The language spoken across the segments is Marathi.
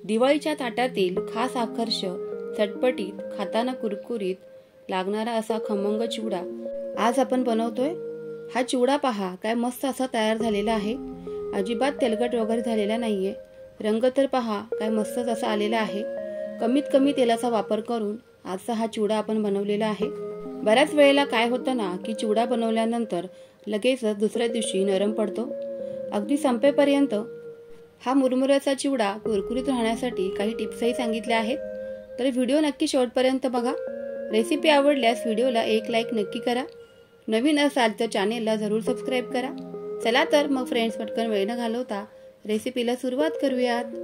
दिवाळीच्या ताटातील खास आकर्षक, चटपटीत, खाताना कुरकुरीत लागणारा असा खमंग चिवडा आज आपण बनवतोय। हा चिवडा पहा काय मस्त असा तयार झालेला आहे। अजिबात तेलकट वगैरे झालेला नाहीये। रंग तर पहा काय मस्तच असा आलेला आहे। कमीत कमी तेलाचा वापर करून आजचा हा चिवडा आपण बनवलेला आहे। बऱ्याच वेळेला काय होतं ना की चिवडा बनवल्यानंतर लगेचच दुसऱ्या दिवशी नरम पडतो। अगदी संपेपर्यंत हा मुरमुऱ्याचा चिवडा कुरकुरीत राहण्यासाठी काही टिप्सही सांगितल्या आहेत, तर व्हिडिओ नक्की शेवटपर्यंत बघा। रेसिपी आवडल्यास व्हिडिओला एक लाईक नक्की करा। नवीन असाल तर चॅनेलला जरूर सबस्क्राइब करा। चला तर मग फ्रेंड्स, पटकन वेळ न घालवता रेसिपीला सुरुवात करूयात।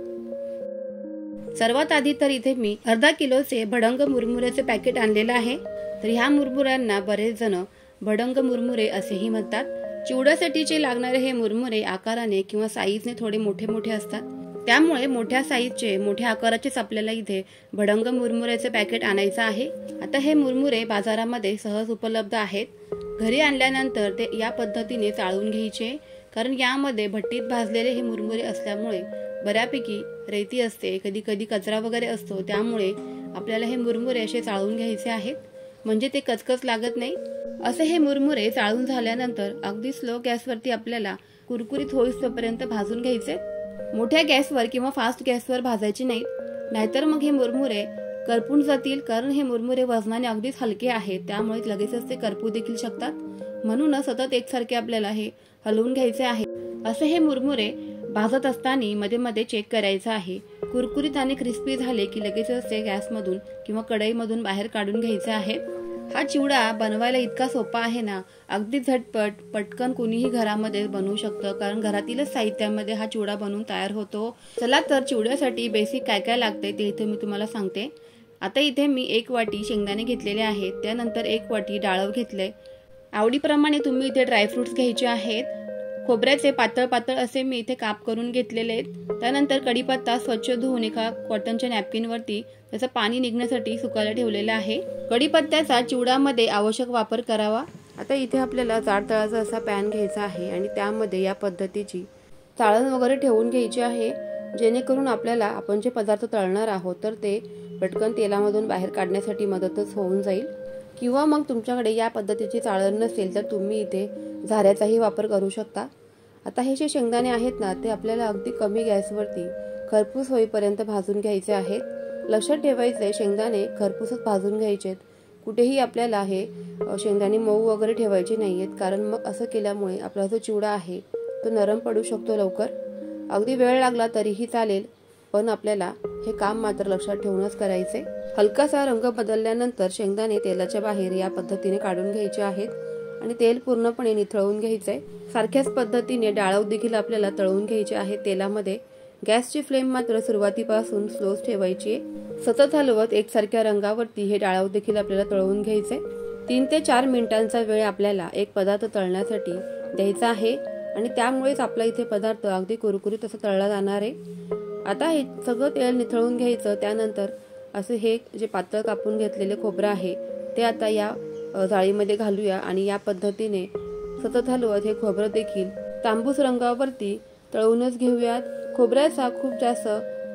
सर्वात आधी तर इथे मी अर्धा किलोचे भडंग मुरमुऱ्याचे पॅकेट आणलेले आहे। तर ह्या मुरमुऱ्यांना बरेच जण भडंग मुरमुरे असेही म्हणतात। चिवड्यासाठीचे लागणारे हे मुरमुरे आकाराने किंवा साईजने थोडे मोठे मोठे असतात, त्यामुळे मोठ्या साईजचे मोठ्या आकाराचेच आपल्याला इथे भडंग मुरमुऱ्याचे पॅकेट आणायचं आहे। आता हे मुरमुरे बाजारामध्ये सहज उपलब्ध आहेत। घरी आणल्यानंतर ते या पद्धतीने चाळून घ्यायचे, कारण यामध्ये भट्टीत भाजलेले हे मुरमुरे असल्यामुळे बऱ्यापैकी रेती असते, कधी कधी कचरा वगैरे असतो, त्यामुळे आपल्याला हे मुरमुरे असे चाळून घ्यायचे आहेत, म्हणजे ते कचकच लागत नाही। असे हे मुरमुरे चाळून झाल्यानंतर अगदी स्लो गॅसवरती आपल्याला कुरकुरीत होईपर्यंत भाजून घ्यायचे। मोठ्या गॅसवर किंवा फास्ट गॅसवर भाजायचे नाहीत, नाहीतर मग हे मुरमुरे करपून जातील, कारण हे मुरमुरे वजनाने अगदीच हलके आहेत, त्यामुळे लगेचच ते करपू देखील शकतात। म्हणून सतत एकसारखे आपल्याला हे हलवून घ्यायचे आहे। असे हे मुरमुरे भाजत असताना मध्ये मध्ये चेक करायचं आहे। कुरकुरीत आणि क्रिस्पी झाले की लगेचच ते गॅसमधून किंवा कढईमधून बाहेर काढून घ्यायचे आहेत। हा चिवडा बनवायला इतका सोपा आहे ना, अगदी झटपट पटकन कोणीही घरामध्ये बनवू शकतं, कारण घरातीलच साहित्यामध्ये हा चिवडा बनवून तयार होतो। चला तर चिवड्यासाठी बेसिक काय काय लागते ते इथे मी तुम्हाला सांगते। आता इथे मी 1 वाटी शेंगदाणे घेतलेले आहेत, त्यानंतर 1 वाटी डाळव घेतले। आवडीप्रमाणे तुम्ही इथे ड्रायफ्रुट्स घ्यायचे आहेत। खोबऱ्याचे पातळ पातळ असे मी इथे काप करून घेतलेले आहेत। त्यानंतर कढीपत्ता स्वच्छ धुवून एका कॉटनच्या नॅपकिनवरती त्याचं पाणी निघण्यासाठी सुकायला ठेवलेला आहे। कढीपत्त्याचा चिवड्यामध्ये आवश्यक वापर करावा। आता इथे आपल्याला जाड तळाचा असा पॅन घ्यायचा आहे आणि त्यामध्ये या पद्धतीची चाळण वगैरे ठेवून घ्यायची आहे, जेणेकरून आपल्याला आपण जे पदार्थ तळणार आहोत तर ते पटकन तेलामधून बाहेर काढण्यासाठी मदतच होऊन जाईल। किंवा मग तुमच्याकडे या पद्धतीची चाळण नसेल तर तुम्ही इथे झाऱ्याचाही वापर करू शकता। आता हे जे शेंगदाणे आहेत ना, ते आपल्याला अगदी कमी गॅसवरती खरपूस होईपर्यंत भाजून घ्यायचे आहेत। लक्षात ठेवायचे, शेंगदाणे खरपूसच भाजून घ्यायचेत। कुठेही आपल्याला हे शेंगदाणे मऊ वगैरे ठेवायचे नाहीयेत, कारण मग असं केल्यामुळे आपला जो चिवडा आहे तो नरम पडू शकतो लवकर। अगदी वेळ लागला तरीही चालेल, पण आपल्याला हे काम मात्र लक्षात ठेवूनच करायचे। हलकासा रंग बदलल्यानंतर शेंगदाणे तेलाच्या बाहेर या पद्धतीने काढून घ्यायचे आहेत आणि तेल पूर्णपणे निथळून घ्यायचे। सारख्याच पद्धतीने डाळव देखील आपल्याला तळून घ्यायचे आहे तेलामध्ये। गॅसची फ्लेम मात्र सुरुवातीपासून स्लोच ठेवायची। सतत हलवत एकसारख्या रंगावरती हे डाळव देखील आपल्याला तळून घ्यायचे। 3 ते 4 मिनिटांचा वेळ आपल्याला एक पदार्थ तळण्यासाठी द्यायचा आहे आणि त्यामुळेच आपला इथे पदार्थ अगदी कुरकुरीत असं तळला जाणार आहे। आता हे सगळं तेल निथळून घ्यायचं। त्यानंतर असे हे जे पातळ कापून घेतलेले खोबरं आहे ते आता या जाळीमध्ये घालूया आणि या पद्धतीने सतत हलवत हे खोबरं देखील तांबूस रंगावरती तळूनच घेऊयात। खोबऱ्याचा खूप जास्त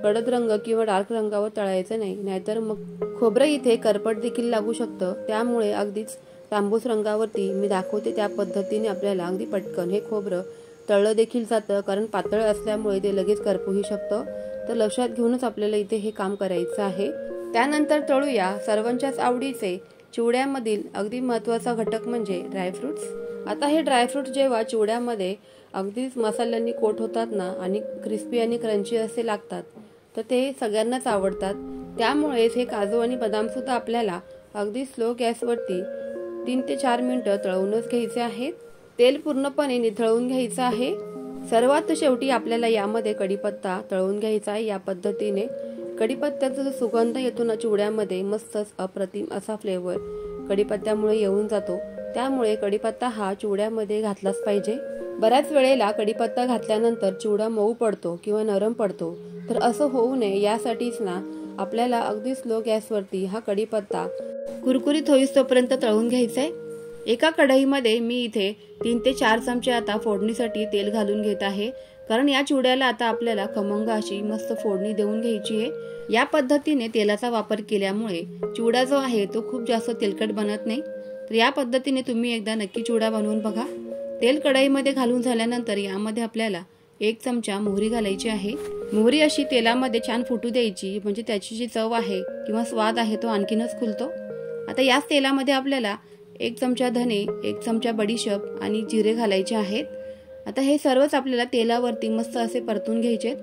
गडद रंग किंवा डार्क रंगावर तळायचं नाही, नाहीतर मग खोबरं इथे करपट देखील लागू शकतं। त्यामुळे अगदीच तांबूस रंगावरती मी दाखवते त्या पद्धतीने आपल्याला अगदी पटकन हे खोबरं तळलं देखील जातं, कारण पातळ असल्यामुळे ते लगेच करपूही शकतं। तर लक्षात घेऊनच आपल्याला इथे हे काम करायचं आहे। त्यानंतर तळूया सर्वांच्याच आवडीचे चिवड्यामधील अगदी महत्त्वाचा घटक म्हणजे ड्रायफ्रुट्स। आता हे ड्रायफ्रुट्स जेव्हा चिवड्यामध्ये अगदीच मसाल्यांनी कोट होतात ना आणि क्रिस्पी आणि क्रंची असे लागतात, तर ते सगळ्यांनाच आवडतात। त्यामुळेच हे काजू आणि बदाम सुद्धा आपल्याला अगदी स्लो गॅसवरती 3 ते 4 मिनिटं तळूनच घ्यायचे आहेत। तेल पूर्णपणे निथळून घ्यायचं आहे। सर्वात शेवटी आपल्याला यामध्ये कढीपत्ता तळून घ्यायचा आहे। या पद्धतीने कढीपत्त्याचा जो सुगंध येतो ना चिवड्यामध्ये, मस्तच अप्रतिम असा फ्लेवर कढीपत्त्यामुळे येऊन जातो। त्यामुळे कढीपत्ता हा चिवड्यामध्ये घातलाच पाहिजे। बऱ्याच वेळेला कढीपत्ता घातल्यानंतर चिवडा मऊ पडतो किंवा नरम पडतो, तर असं होऊ नये यासाठीच ना आपल्याला अगदी स्लो गॅसवरती हा कढीपत्ता कुरकुरीत होईपर्यंत तळून घ्यायचा आहे। एका कढईमध्ये मी इथे 3 ते 4 चमचे आता फोडणीसाठी तेल घालून घेत आहे। कारण या चिवड्याला आता आपल्याला खमंग अशी मस्त फोडणी देऊन घ्यायची आहे। या पद्धतीने तेलाचा वापर केल्यामुळे चिवडा जो आहे तो खूप जास्त तेलकट बनत नाही। तर या पद्धतीने तुम्ही एकदा नक्की चिवडा बनवून बघा। तेल कढईमध्ये घालून झाल्यानंतर यामध्ये आपल्याला 1 चमचा मोहरी घालायची आहे। मोहरी अशी तेलामध्ये छान फुटू द्यायची, म्हणजे त्याची जी चव आहे किंवा स्वाद आहे तो आणखीनच खुलतो। आता याच तेलामध्ये आपल्याला 1 चमचा धने, 1 चमचा बडीशेप आणि जिरे घालायचे आहेत। आता हे सर्वच आपल्याला तेलावरती मस्त असे परतून घ्यायचे।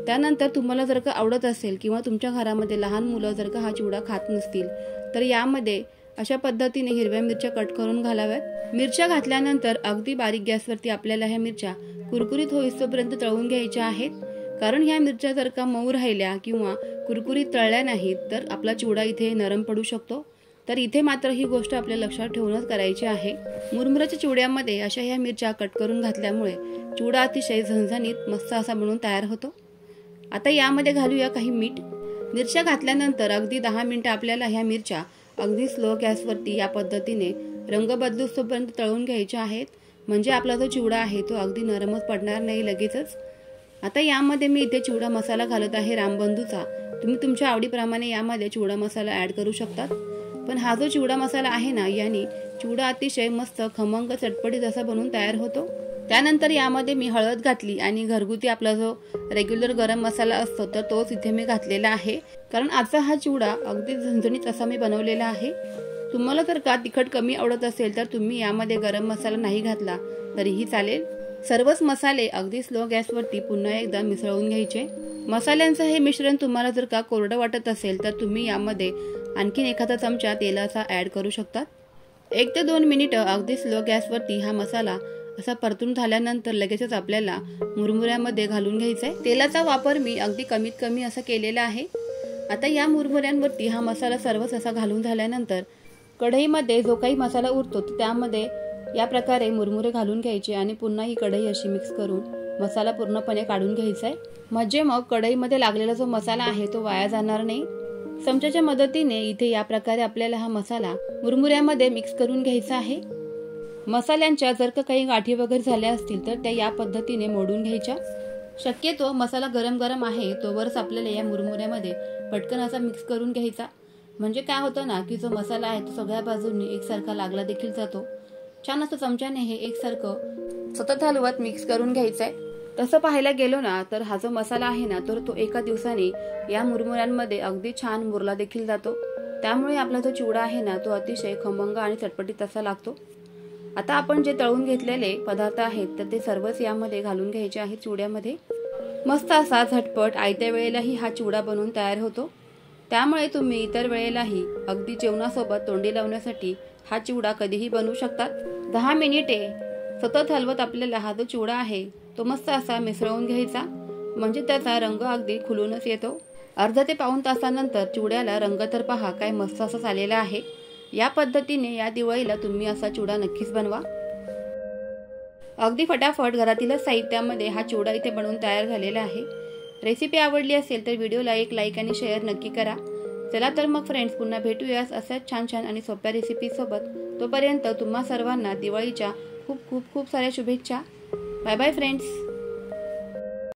त्यानंतर तुम्हाला जर का आवडत असेल किंवा तुमच्या घरामध्ये लहान मुलं जर का हा चिवडा खात नसतील तर यामध्ये अशा पद्धतीने हिरव्या मिरच्या कट करून घालाव्यात। मिरच्या घातल्यानंतर अगदी बारीक गॅसवरती आपल्याला ह्या मिरच्या कुरकुरीत होईपर्यंत तळून घ्यायच्या आहेत। कारण ह्या मिरच्या जर का मऊ राहिल्या किंवा कुरकुरीत तळल्या नाहीत तर आपला चिवडा इथे नरम पडू शकतो। तर इथे मात्र ही गोष्ट आपल्याला लक्षात ठेवूनच करायची आहे। मुरमुऱ्याच्या चिवड्यामध्ये अशा ह्या मिरच्या कट करून घातल्यामुळे चिवडा अतिशय झणझणीत मस्त असा बनून तयार होतो। आता यामध्ये घालूया काही मीठ। मिरच्या घातल्यानंतर अगदी 10 मिनिटं आपल्याला ह्या मिरच्या अगदी स्लो गॅसवरती या पद्धतीने रंग बदलूपर्यंत तळून घ्यायच्या आहेत, म्हणजे आपला जो चिवडा आहे तो अगदी नरमच पडणार नाही लगेचच। आता यामध्ये मी इथे चिवडा मसाला घालत आहे रामबंधूचा। तुम्ही तुमच्या आवडीप्रमाणे यामध्ये चिवडा मसाला ऍड करू शकतात, पण हा जो चिवडा मसाला आहे ना याने चिवडा अतिशय मस्त खमंग चटपटीत असा बनून तयार होतो। त्यानंतर यामध्ये मी हळद घातली आणि घरगुती आपला जो रेग्युलर गरम मसाला असतो तर तोच इथे मी घातलेला आहे, कारण आजचा हा चिवडा अगदी झणझणीत असा मी बनवलेला आहे। तुम्हाला जर का तिखट कमी आवडत असेल तर तुम्ही यामध्ये गरम मसाला नाही घातला तरीही चालेल। सर्वच मसाले अगदी स्लो गॅसवरती पुन्हा एकदा मिसळून घ्यायचे। मसाल्यांचं हे मिश्रण तुम्हाला जर का कोरडं वाटत असेल तर तुम्ही यामध्ये आणखीन एखादा चमचा तेलाचा ऍड करू शकतात। 1 ते 2 मिनिटं अगदी स्लो गॅसवरती हा मसाला असा परतून झाल्यानंतर लगेचच आपल्याला मुरमुऱ्यामध्ये घालून घ्यायचा आहे। तेलाचा वापर मी अगदी कमीत कमी असा केलेला आहे। आता या मुरमुऱ्यांवरती हा मसाला सर्वच असा घालून झाल्यानंतर कढईमध्ये जो काही मसाला उरतो त्यामध्ये या प्रकारे मुरमुरे घालून घ्यायचे आणि पुन्हा ही कढई अशी मिक्स करून मसाला पूर्णपणे काढून घ्यायचा आहे, म्हणजे मग कढईमध्ये लागलेला जो मसाला आहे तो वाया जाणार नाही। चमच्याच्या मदतीने इथे या प्रकारे आपल्याला हा मसाला मुरमुऱ्यामध्ये मिक्स करून घ्यायचा आहे। मसाल्यांच्या जर का काही गाठी वगैरे झाल्या असतील तर त्या या पद्धतीने मोडून घ्यायच्या। शक्यतो मसाला गरम गरम आहे तोवरच आपल्याला या मुरमुऱ्यामध्ये पटकन असा मिक्स करून घ्यायचा, म्हणजे काय होतं ना की जो मसाला आहे तो सगळ्या बाजूंनी एकसारखा लागला देखील जातो। छान असं चमच्याने हे एकसारखं सतत हलवत मिक्स करून घ्यायचं आहे। तसं पाहायला गेलो ना तर हा जो मसाला आहे ना तर तो एका दिवसाने या मुरमुऱ्यांमध्ये अगदी छान मुरला देखील जातो, त्यामुळे आपला जो चिवडा आहे ना तो अतिशय खमंग आणि चटपटीत असा लागतो। आता आपण जे तळून घेतलेले पदार्थ आहेत तर ते सर्वच यामध्ये घालून घ्यायचे आहेत चिवड्यामध्ये। मस्त असा झटपट आयत्या वेळेलाही हा चिवडा बनवून तयार होतो, त्यामुळे तुम्ही इतर वेळेलाही अगदी जेवणासोबत तोंडी लावण्यासाठी हा चिवडा कधीही बनवू शकतात। 10 मिनिटे सतत हलवत आपल्याला हा जो चिवडा आहे तो मस्त असा मिसळून घ्यायचा, म्हणजे त्याचा रंग अगदी खुलूनच येतो। अर्धा ते पाऊण तासानंतर चिवड्याला रंग तर पहा काय मस्त असा आलेला आहे। या पद्धतीने या दिवाळीला तुम्ही असा चिवडा नक्कीच बनवा। अगदी फटाफट घरातीलच साहित्यामध्ये हा चिवडा इथे बनवून तयार झालेला आहे। रेसिपी आवडली असेल तर व्हिडिओला एक लाईक आणि शेअर नक्की करा। चला तर मग फ्रेंड्स, पुन्हा भेटूयास अशाच छान छान आणि सोप्या रेसिपी सोबत। तोपर्यंत तुम्हा सर्वांना दिवाळीच्या खूप खूप खूप साऱ्या शुभेच्छा। Bye bye friends.